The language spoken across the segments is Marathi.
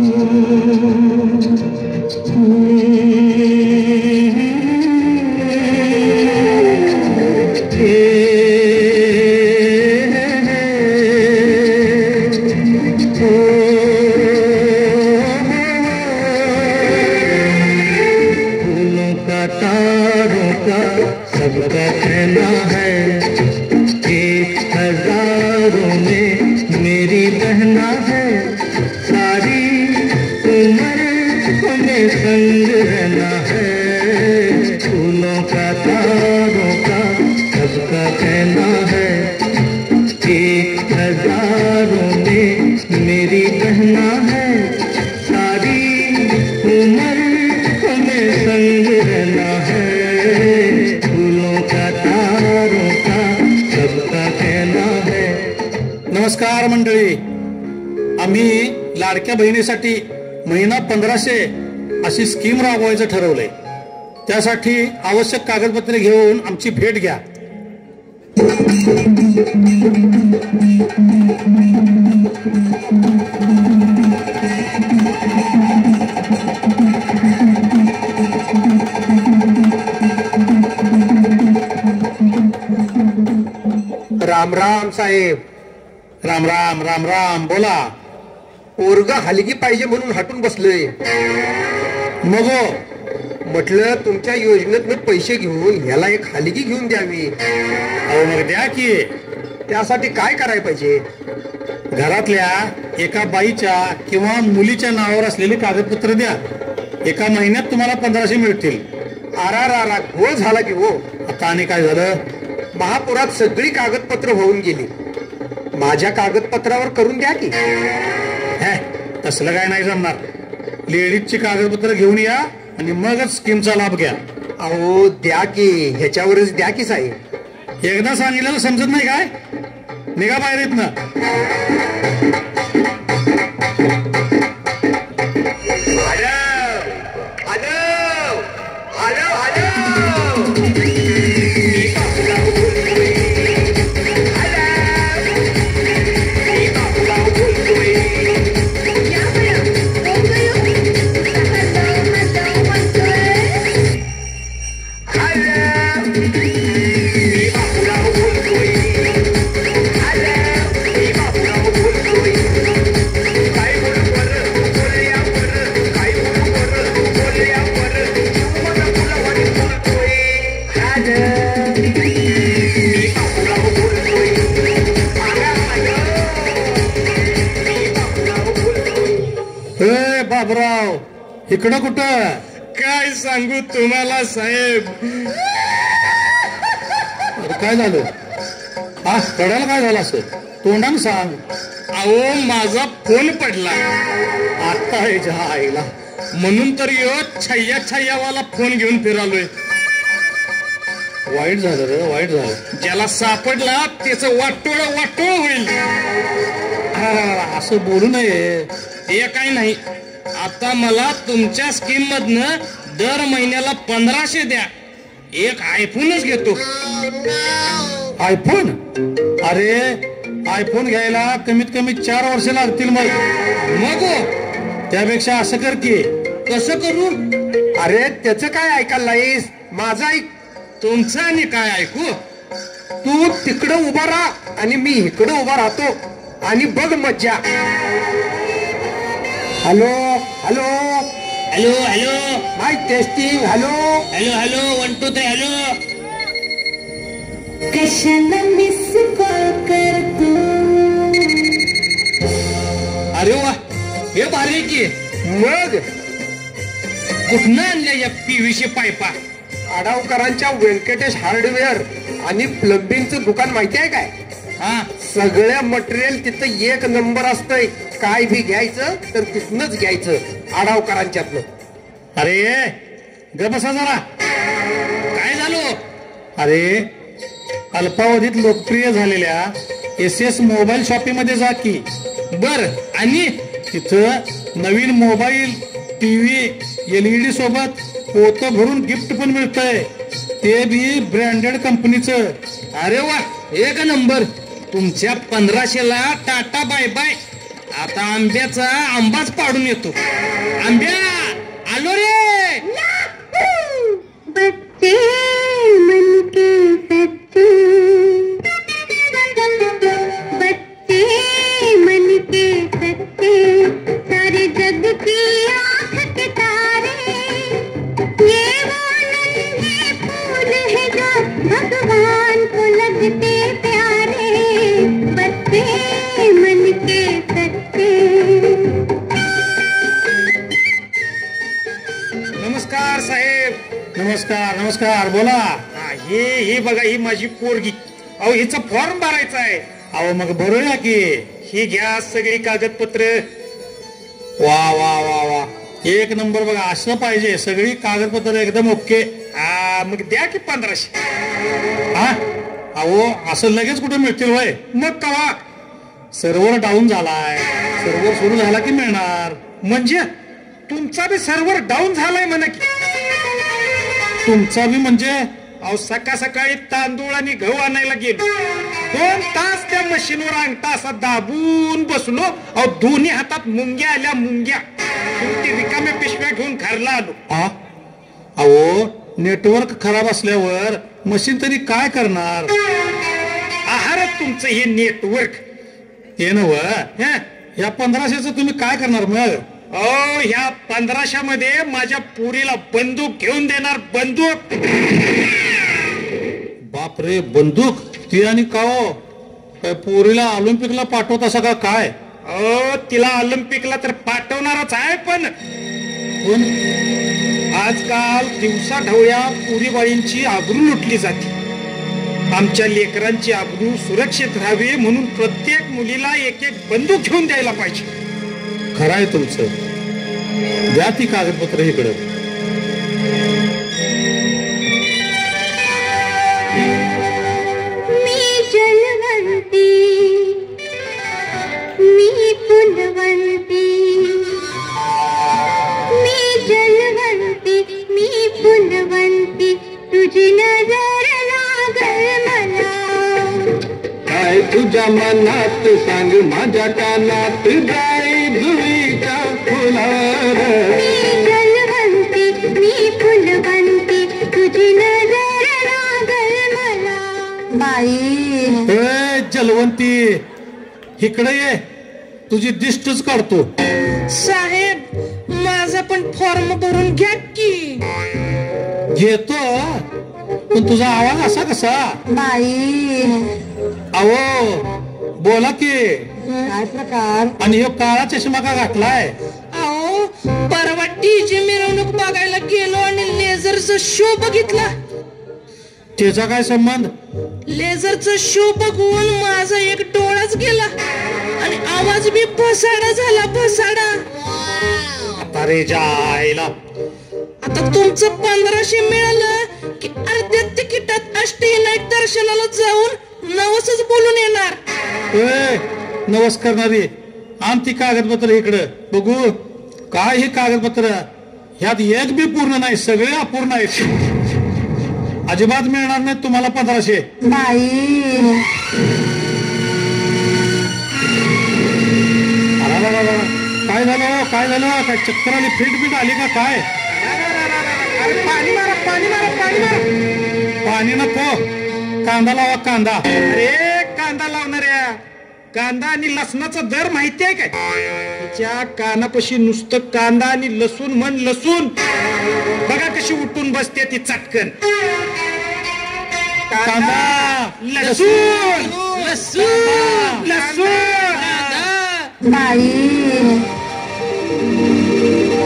सबका कहना है एक हजारों में मेरी बहना है, सारी उम्र हमें संग रहना है। फूलों का तारों का सबका कहना है एक हजारों में मेरी बहना है, सारी उम्र हमें संग रहना है। नमस्कार मंडळी, आम्ही लाडक्या बहिणीसाठी महिना 1500 अशी स्कीम राबवायचं ठरवलंय. त्यासाठी आवश्यक कागदपत्रे घेऊन आमची भेट घ्या. राम राम साहेब. राम राम राम राम. बोला. पोरगा हलगी पाहिजे म्हणून हटून बसलोय. मग म्हटलं तुमच्या योजनेतनं पैसे घेऊन ह्याला एक हलगी घेऊन द्यावी. अहो मग द्या की. त्यासाठी काय करायला पाहिजे? घरातल्या एका बाईच्या किंवा मुलीच्या नावावर असलेली कागदपत्र द्या. एका महिन्यात तुम्हाला 1500 मिळतील. आरा हो झाला की हो. आता आणि काय झालं? महापुरात सगळी कागदपत्र होऊन गेली. माझ्या कागदपत्रावर करून द्या की. तसलं काय नाही जमणार. लेडीजची कागदपत्र घेऊन या आणि मगच स्कीमचा लाभ घ्या. अहो द्या की, ह्याच्यावरच द्या की साहेब. एकदा सांगितलं समजत नाही काय? निघा बाहेर येत ना. बाबराव, इकडं कुठं? काय सांगू तुम्हाला साहेब. काय झालं? हा कळायला काय झालं असं? तोंडानं सांग. अहो माझा फोन पडला. आता ह्याच्या आईला. म्हणून तर छय्यावाला फोन घेऊन फिरालोय. वाईट झालं रे, वाईट झालं. ज्याला सापडला त्याचं वाटोळ होईल. असं बोलू नये. ते काय नाही. आता मला तुमच्या स्कीम मधनं दर महिन्याला 1500 द्या. एक आयफोनच घेतो. आयफोन? अरे आयफोन घ्यायला कमीत कमी 4 वर्ष लागतील. मग त्यापेक्षा असं कर की. कसं करू? अरे त्याचं काय ऐकायला नाहीस? माझं ऐक. तुमचं आणि काय ऐकू? तू तिकडं उभा राहा आणि मी इकडं उभा राहतो आणि बघ मज्जा. Hello hello hello hello. Mike testing. Hello hello hello. 1 2 3 hello. कशाला मिस कॉल करतो? अरे वा, हे भारी की. मग कुठनं आणल्या या PVC पाईपा? आडावकरांच्या व्यंकटेश हार्डवेअर आणि प्लंबिंगचं दुकान माहिती आहे काय? हा, सगळ्या मटेरियल तिथं एक नंबर असतंय. काय बी घ्यायचं तर तिथनच घ्यायचं आडावकरांच्यातलं. अरे ग बसा जरा. काय झालं? अरे अल्पावधीत लोकप्रिय झालेल्या SS मोबाईल शॉपिंग मध्ये जा की. बर. आणि तिथं नवीन मोबाईल, TV, LED सोबत पोतं भरून गिफ्ट पण मिळतंय. ते बी ब्रँडेड कंपनीचं. अरे वा, एक नंबर. तुमच्या 1500ला टाटा बाय बाय. आता आंब्याचा आंबाच पाडून येतो. आंब्या आलो रे. बच्चे मन के सच्चे, बच्चे मन के सच्चे, सारे जग की आँख के तारे, ये वो नन्हे फूल है जो भगवान को लगते प्यारे, बच्चे मन के सच्चे. नमस्कार साहेब. नमस्कार नमस्कार, बोला. हे बघा, ही माझी पोरगी. अहो हिचा फॉर्म भरायचा आहे. अहो मग भरूया की. ही घ्या सगळी कागदपत्र. वा वा वा वा, एक नंबर बघा. असं पाहिजे, सगळी कागदपत्र एकदम ओके. मग द्या की 1500. हा अहो असं लगेच कुठे मिळतील होय? मग कवा? सर्व्हर डाऊन झालाय, सर्व्हर सुरू झाला की मिळणार. म्हणजे तुमचा बी सर्व्हर डाऊन झालाय म्हणा की. तुमचा बी म्हणजे? अहो सकाळी तांदूळ आणि गहू आणायला गेलो, 2 तास त्या मशीनवर अंगठा असा दाबून बसलो. अहो दोन्ही हातात मुंग्या आल्या, मुंग्या. शेवटी रिकाम्या पिशव्या घेऊन घरला आलो. अहो नेटवर्क खराब असल्यावर मशीन तरी काय करणार? आहारच तुमचं हे नेटवर्क. ते नव, या 1500चं तुम्ही काय करणार मग? अहो ह्या 1500 मध्ये माझ्या पुरीला बंदूक घेऊन देणार. बंदूक. बापरे, बंदूक? ती आणि का हो? काय पोरीला ऑलिम्पिकला पाठवत असा का काय? अहो तिला ऑलिम्पिकला तर पाठवणारच आहे, पण आजकाल दिवसा ढवळ्या पुरीबाळींची आबरू लुटली जाते. आमच्या लेकरांची आबरू सुरक्षित राहावी म्हणून प्रत्येक मुलीला एक एक बंदूक घेऊन द्यायला पाहिजे. खरं आहे तुमचं. द्या ती कागदपत्र इकडं. मी जलवंती, मी फुलवंती, मी जलवंती, मी फुलवंती, तुझी नजर लागल मला. काय तुझ्या मनात सांग, माझ्या कानात जाई जुईच्या फुलार. मी जलवंती, मी फुलवंती, तुझी नजर लागल मला. बाई जलवंती, इकडे ये, तुझी दिष्टच काढतो. साहेब माझा पण फॉर्म भरून घ्या की. घेतो, पण तुझा आवाज असा कसा? बाई अहो बोला की. काय प्रकार? आणि हे काळा चष्मा का घातलाय? अहो परवा डीजे मिरवणूक बघायला गेलो आणि लेझरचा शो बघितला. त्याचा काय संबंध? लेझरचा शो बघून माझा एक डोळाच गेला आणि आवाज बी फसाडा झाला, फसाडा. अरे जायला. आता तुमचं 1500 मिळालं की अर्ध्या तिकिटात अष्टविनायक दर्शनाला जाऊन नवसच बोलून येणार. नवस करणारी, आण ती कागदपत्र इकडं बघू. काय हे कागदपत्र? ह्यात एक बी पूर्ण नाही, सगळे अपूर्ण आहेत. अजिबात मिळणार नाही तुम्हाला 1500. बाई काय झालं? काय झालं? काय चक्कर आली? फिट आली का काय? पाणी मारा, पाणी मारा, पाणी मारा. पाणी नको, कांदा लावा, कांदा. अरे कांदा लावणाऱ्या, कांदा आणि लसणाचा दर माहिती आहे काय? तिच्या कानापाशी नुसतं कांदा आणि लसूण म्हण, लसूण. बघा कशी उठून बसते ती चटकन. कांदा, लसूण, लसूण, लसूण. बाई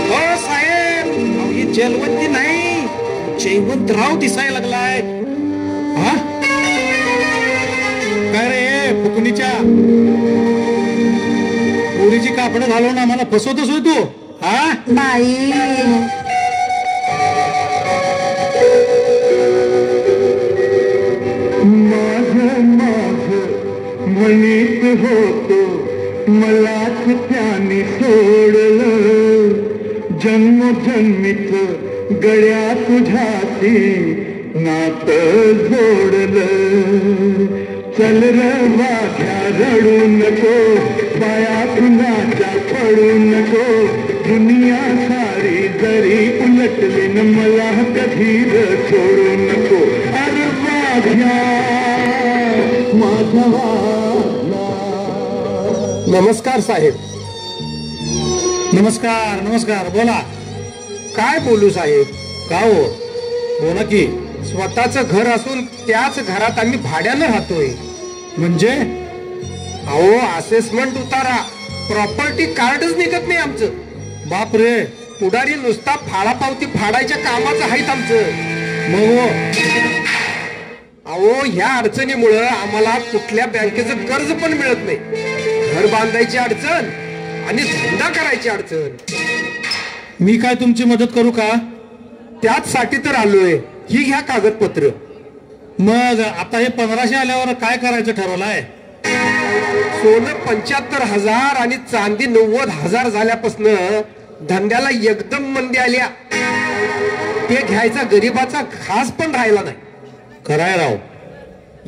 हो साहेब, अहो ही जलवंती नाही, जयवंतराव दिसायला लागलाय. हा काय रे फुकणीच्या पोरीची कापडं घालून आम्हाला फसवतोस होय तू? हा बाई म्हणीत होतो मलाच त्याने सोडलं. जन्मजन्मीच गळ्या तुझ्याशी नात जोडलं. चल र वाघ्या रडू नको, पाया कुणाच्या पडू नको, दुनिया सारी जरी उलटली न मला कधी सोडू नको. अरे माझ्या नमस्कार साहेब. नमस्कार नमस्कार. बोला. काय बोलू साहेब? का हो? बोला की. स्वतःच घर असून त्याच घरात आम्ही भाड्यानं राहतोय. म्हणजे? अहो असेसमेंट उतारा, प्रॉपर्टी कार्डच निघत नाही आमचं. बाप रे. पुढारी नुसता फाळापावती फाडायच्या कामाचं आहेत आमचं. मग हो? अहो ह्या अडचणीमुळं आम्हाला कुठल्या बँकेचं कर्ज पण मिळत नाही. घर बांधायची अडचण आणि धंदा करायची अडचण. मी काय तुमची मदत करू का? त्याच साठी तर आलोय. ही घ्या कागदपत्र. मग आता हे 1500 आल्यावर काय करायचं ठरवलंय? सोनं 75,000 आणि चांदी 90,000 झाल्यापासून धंद्याला एकदम मंदी आल्या. ते घ्यायचा गरीबाचा खास पण राहिला नाही. खराय राव.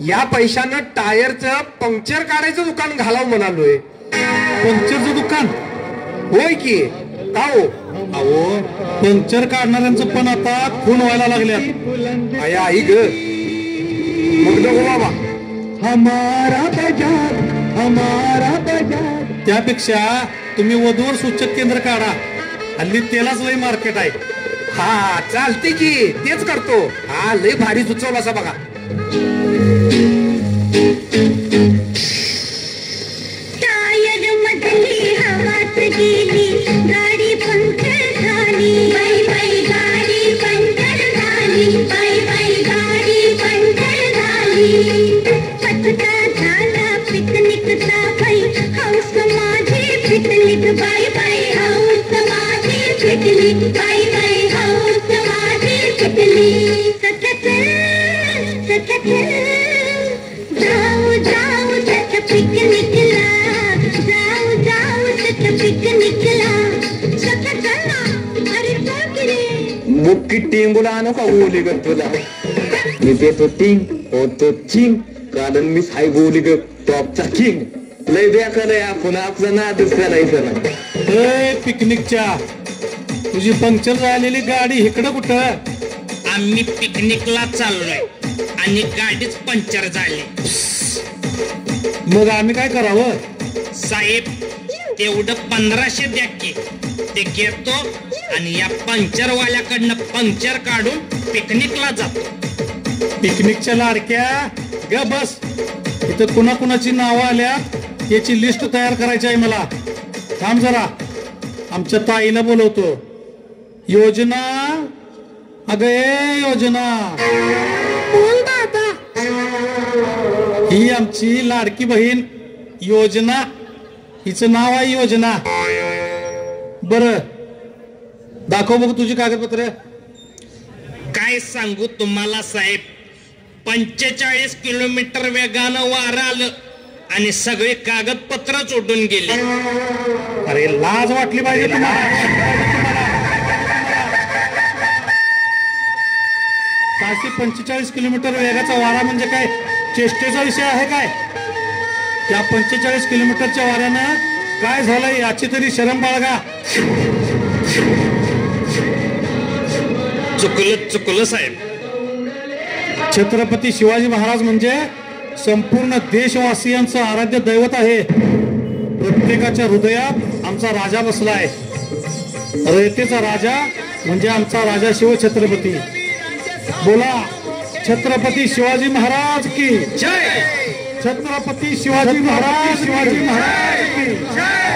या पैशानं टायरचं पंक्चर काढायचं दुकान घालावं म्हणालोय. पंक्चरचं दुकान? होय की. का हो? अहो पंक्चर काढणाऱ्यांचं पण आता खून व्हायला लागल्यात. आया आई ग. मग नको बाबा. हमारा बाजार, हमारा बाजार. त्यापेक्षा तुम्ही वधूवर सूचक केंद्र काढा. हल्ली त्यालाच लई मार्केट आहे. हा चालते की. तेच करतो. हा लय भारी सुचवला असा बघा. टायर मधली हवाच गेली, गाडी पंक्चर झाली. बाई बाई गाडी पंक्चर झाली. बाई बाई गाडी पंक्चर झाली. पत्ता झाला पिकनिकचा बाई, हौस माझी पिकनिक. बाई बाई हौस माझी पिकनिक. बाई बाई हौस माझी पिकनिक. सखत जाऊ जाऊ सख पिकनिकला. जाऊ जाऊ सख पिकनिकला. सखत चला. अरे चल की रे. मुक्की टिंगूला आणू का गोली ग तुला? मी पेतो टिंग होतो चिंग, कारण मी हाय गोली ग टॉपचा किंग. लय बेकार आहे. आपण आपला नादच करायचं ना. पिकनिकच्या तुझी पंक्चर झालेली गाडी इकडं कुठं? आम्ही पिकनिकला चाललोय आणि गाडीच पंक्चर झाली. मग आम्ही काय करावं? साहेब तेवढं 1500 द्या की. ते घेतो आणि या पंक्चरवाल्याकडनं पंक्चर काढून पिकनिकला जातो. पिकनिकच्या लाडक्या ग बस. इथं कुणाकुणाची नावं आल्यात याची लिस्ट तयार करायची आहे मला. थांब जरा, आमच्या ताईला बोलवतो. योजना, अगं ए योजना. कोण बाबा? ही आमची लाडकी बहीण योजना. हिचं नाव आहे योजना. बर दाखव बघ तुझी कागदपत्र. काय सांगू तुम्हाला साहेब, 45 किलोमीटर वेगानं वारं आलं आणि सगळे कागदपत्र उडून गेले. अरे लाज वाटली पाहिजे तुम्हाला. 45 किलोमीटर वेगाचा वारा म्हणजे काय चेष्टेचा विषय आहे काय? त्या 45 किलोमीटरच्या वाऱ्यानं काय झालंय याची तरी शरम बाळगा. चुकलं साहेब. छत्रपती शिवाजी महाराज म्हणजे संपूर्ण देशवासियांचं आराध्य दैवत आहे. प्रत्येकाच्या हृदयात आमचा राजा बसलाय. रयतेचा राजा म्हणजे आमचा राजा शिवछत्रपती. बोला छत्रपती शिवाजी महाराज की जय. छत्रपती शिवाजी महाराज की जय.